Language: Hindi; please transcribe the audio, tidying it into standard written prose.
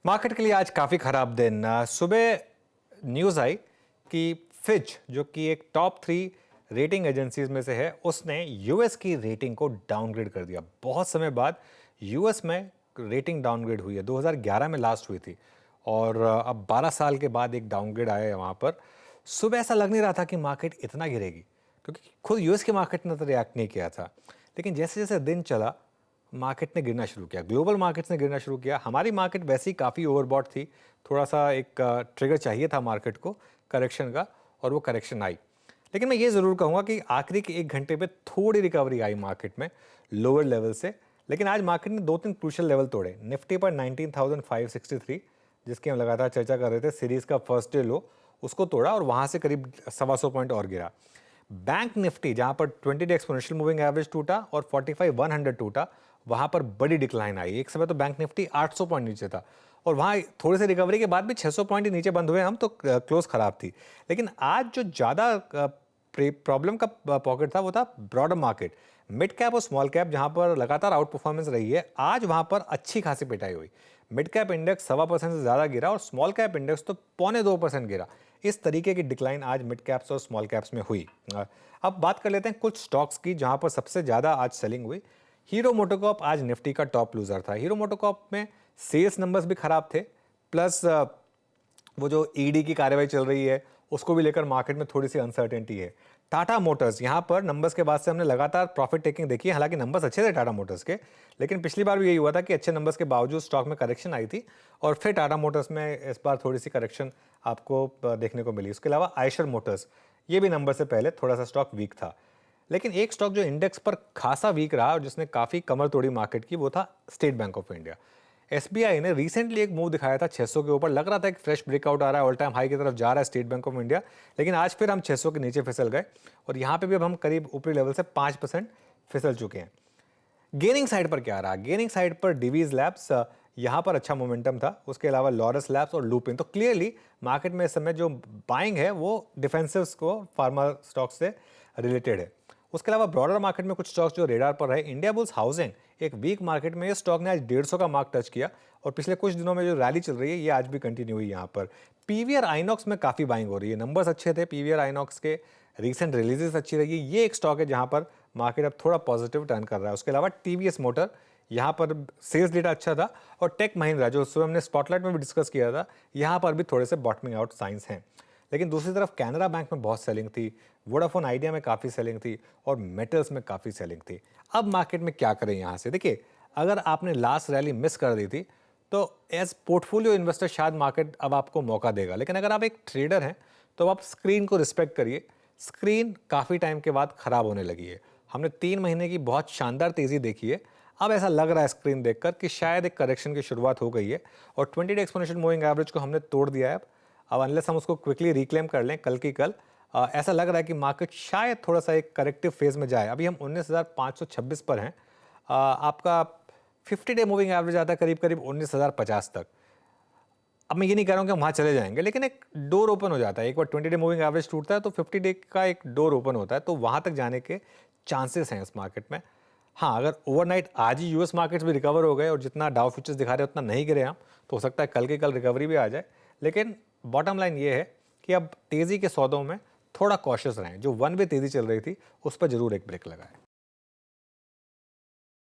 मार्केट के लिए आज काफ़ी ख़राब दिन। सुबह न्यूज़ आई कि फिच जो कि एक टॉप 3 रेटिंग एजेंसीज में से है, उसने यूएस की रेटिंग को डाउनग्रेड कर दिया। बहुत समय बाद यूएस में रेटिंग डाउनग्रेड हुई है। 2011 में लास्ट हुई थी और अब 12 साल के बाद एक डाउनग्रेड आया है वहाँ पर। सुबह ऐसा लग नहीं रहा था कि मार्केट इतना गिरेगी, क्योंकि खुद यूएस की मार्केट ने तो रिएक्ट नहीं किया था। लेकिन जैसे जैसे दिन चला, मार्केट ने गिरना शुरू किया, ग्लोबल मार्केट्स ने गिरना शुरू किया। हमारी मार्केट वैसे ही काफ़ी ओवरबॉट थी, थोड़ा सा एक ट्रिगर चाहिए था मार्केट को करेक्शन का, और वो करेक्शन आई। लेकिन मैं ये ज़रूर कहूँगा कि आखिरी के 1 घंटे पे थोड़ी रिकवरी आई मार्केट में लोअर लेवल से। लेकिन आज मार्केट ने 2-3 क्रूशियल लेवल तोड़े। निफ्टी पर 19,563, जिसकी हम लगातार चर्चा कर रहे थे, सीरीज़ का फर्स्ट डे लो, उसको तोड़ा और वहाँ से करीब 125 पॉइंट और गिरा। बैंक निफ्टी जहाँ पर 20 डे एक्सपोनेंशियल मूविंग एवरेज टूटा और 45,100 टूटा, वहाँ पर बड़ी डिक्लाइन आई। एक समय तो बैंक निफ्टी 800 पॉइंट नीचे था और वहाँ थोड़ी सी रिकवरी के बाद भी 600 पॉइंट ही नीचे बंद हुए हम, तो क्लोज खराब थी। लेकिन आज जो ज़्यादा प्रॉब्लम का पॉकेट था वो था ब्रॉडर मार्केट, मिड कैप और स्मॉल कैप, जहाँ पर लगातार आउट परफॉर्मेंस रही है। आज वहाँ पर अच्छी खासी पिटाई हुई। मिड कैप इंडेक्स 1.25% से ज़्यादा गिरा और स्मॉल कैप इंडेक्स तो 0.25% गिरा। इस तरीके की डिक्लाइन आज मिड कैप्स और स्मॉल कैप्स में हुई। अब बात कर लेते हैं कुछ स्टॉक्स की जहाँ पर सबसे ज़्यादा आज सेलिंग हुई। हीरो मोटोकॉर्प आज निफ्टी का टॉप लूजर था। हीरो मोटोकॉर्प में सेल्स नंबर्स भी खराब थे, प्लस वो जो ईडी की कार्रवाई चल रही है उसको भी लेकर मार्केट में थोड़ी सी अनसर्टेनिटी है। टाटा मोटर्स, यहाँ पर नंबर्स के बाद से हमने लगातार प्रॉफिट टेकिंग देखी है। हालांकि नंबर्स अच्छे थे टाटा मोटर्स के, लेकिन पिछली बार भी यही हुआ था कि अच्छे नंबर्स के बावजूद स्टॉक में करेक्शन आई थी और फिर टाटा मोटर्स में इस बार थोड़ी सी करेक्शन आपको देखने को मिली। उसके अलावा आयशर मोटर्स, ये भी नंबर से पहले थोड़ा सा स्टॉक वीक था। लेकिन एक स्टॉक जो इंडेक्स पर खासा वीक रहा और जिसने काफ़ी कमर तोड़ी मार्केट की, वो था state bank of India. SBI ने रिसेंटली एक मूव दिखाया था 600 के ऊपर, लग रहा था एक फ्रेश ब्रेकआउट आ रहा है, ऑल टाइम हाई की तरफ जा रहा है स्टेट बैंक ऑफ इंडिया। लेकिन आज फिर हम 600 के नीचे फिसल गए और यहाँ पे भी अब हम करीब ऊपरी लेवल से 5% फिसल चुके हैं। गेनिंग साइड पर क्या रहा? गेनिंग साइड पर डिवीज लैब्स, यहाँ पर अच्छा मोमेंटम था। उसके अलावा लॉरस लैब्स और लुपिन। तो क्लियरली मार्केट में इस समय जो बाइंग है वो डिफेंसिव्स को फार्मा स्टॉक से रिलेटेड है। उसके अलावा ब्रॉडर मार्केट में कुछ स्टॉक्स जो रेडार पर रहे, इंडिया बुल्स हाउसिंग, एक वीक मार्केट में ये स्टॉक ने आज 150 का मार्क टच किया और पिछले कुछ दिनों में जो रैली चल रही है ये आज भी कंटिन्यू हुई। यहाँ पर पीवीआर आइनॉक्स में काफ़ी बाइंग हो रही है। नंबर्स अच्छे थे पीवीआर आइनॉक्स के, रीसेंट रिलीजेस अच्छी रही। ये एक स्टॉक है जहाँ पर मार्केट अब थोड़ा पॉजिटिव टर्न कर रहा है। उसके अलावा टीवीएस मोटर, यहाँ पर सेल्स डेटा अच्छा था। और टेक महिंद्रा, जो सुबह हमने स्पॉटलाइट में भी डिस्कस किया था, यहाँ पर भी थोड़े से बॉटमिंग आउट साइंस हैं। लेकिन दूसरी तरफ कैनरा बैंक में बहुत सेलिंग थी, वोडाफोन आइडिया में काफ़ी सेलिंग थी और मेटल्स में काफ़ी सेलिंग थी। अब मार्केट में क्या करें यहाँ से? देखिए, अगर आपने लास्ट रैली मिस कर दी थी तो एज पोर्टफोलियो इन्वेस्टर शायद मार्केट अब आपको मौका देगा। लेकिन अगर आप एक ट्रेडर हैं तो आप स्क्रीन को रिस्पेक्ट करिए। स्क्रीन काफ़ी टाइम के बाद ख़राब होने लगी है। हमने 3 महीने की बहुत शानदार तेज़ी देखी है। अब ऐसा लग रहा है स्क्रीन देखकर कि शायद एक करेक्शन की शुरुआत हो गई है और 20 डे एक्सपोनेंशियल मूविंग एवरेज को हमने तोड़ दिया है। अब अनलेस हम उसको क्विकली रिक्लेम कर लें कल की कल, ऐसा लग रहा है कि मार्केट शायद थोड़ा सा एक करेक्टिव फेज में जाए। अभी हम 19,526 पर हैं। आपका 50 डे मूविंग एवरेज आता है करीब करीब 19,050 तक। अब मैं ये नहीं कह रहा हूँ कि हम वहाँ चले जाएंगे, लेकिन एक डोर ओपन हो जाता है। एक बार 20 डे मूविंग एवरेज टूटता है तो 50 डे का एक डोर ओपन होता है, तो वहाँ तक जाने के चांसेस हैं इस मार्केट में। हाँ, अगर ओवरनाइट आज ही यूएस मार्केट्स भी रिकवर हो गए और जितना डाउ फ्यूचर्स दिखा रहे हैं उतना नहीं गिरे हम, तो हो सकता है कल के कल रिकवरी भी आ जाए। लेकिन बॉटम लाइन ये है कि अब तेज़ी के सौदों में थोड़ा कॉशियस रहें। जो वन वे तेज़ी चल रही थी उस पर जरूर एक ब्रेक लगाएं।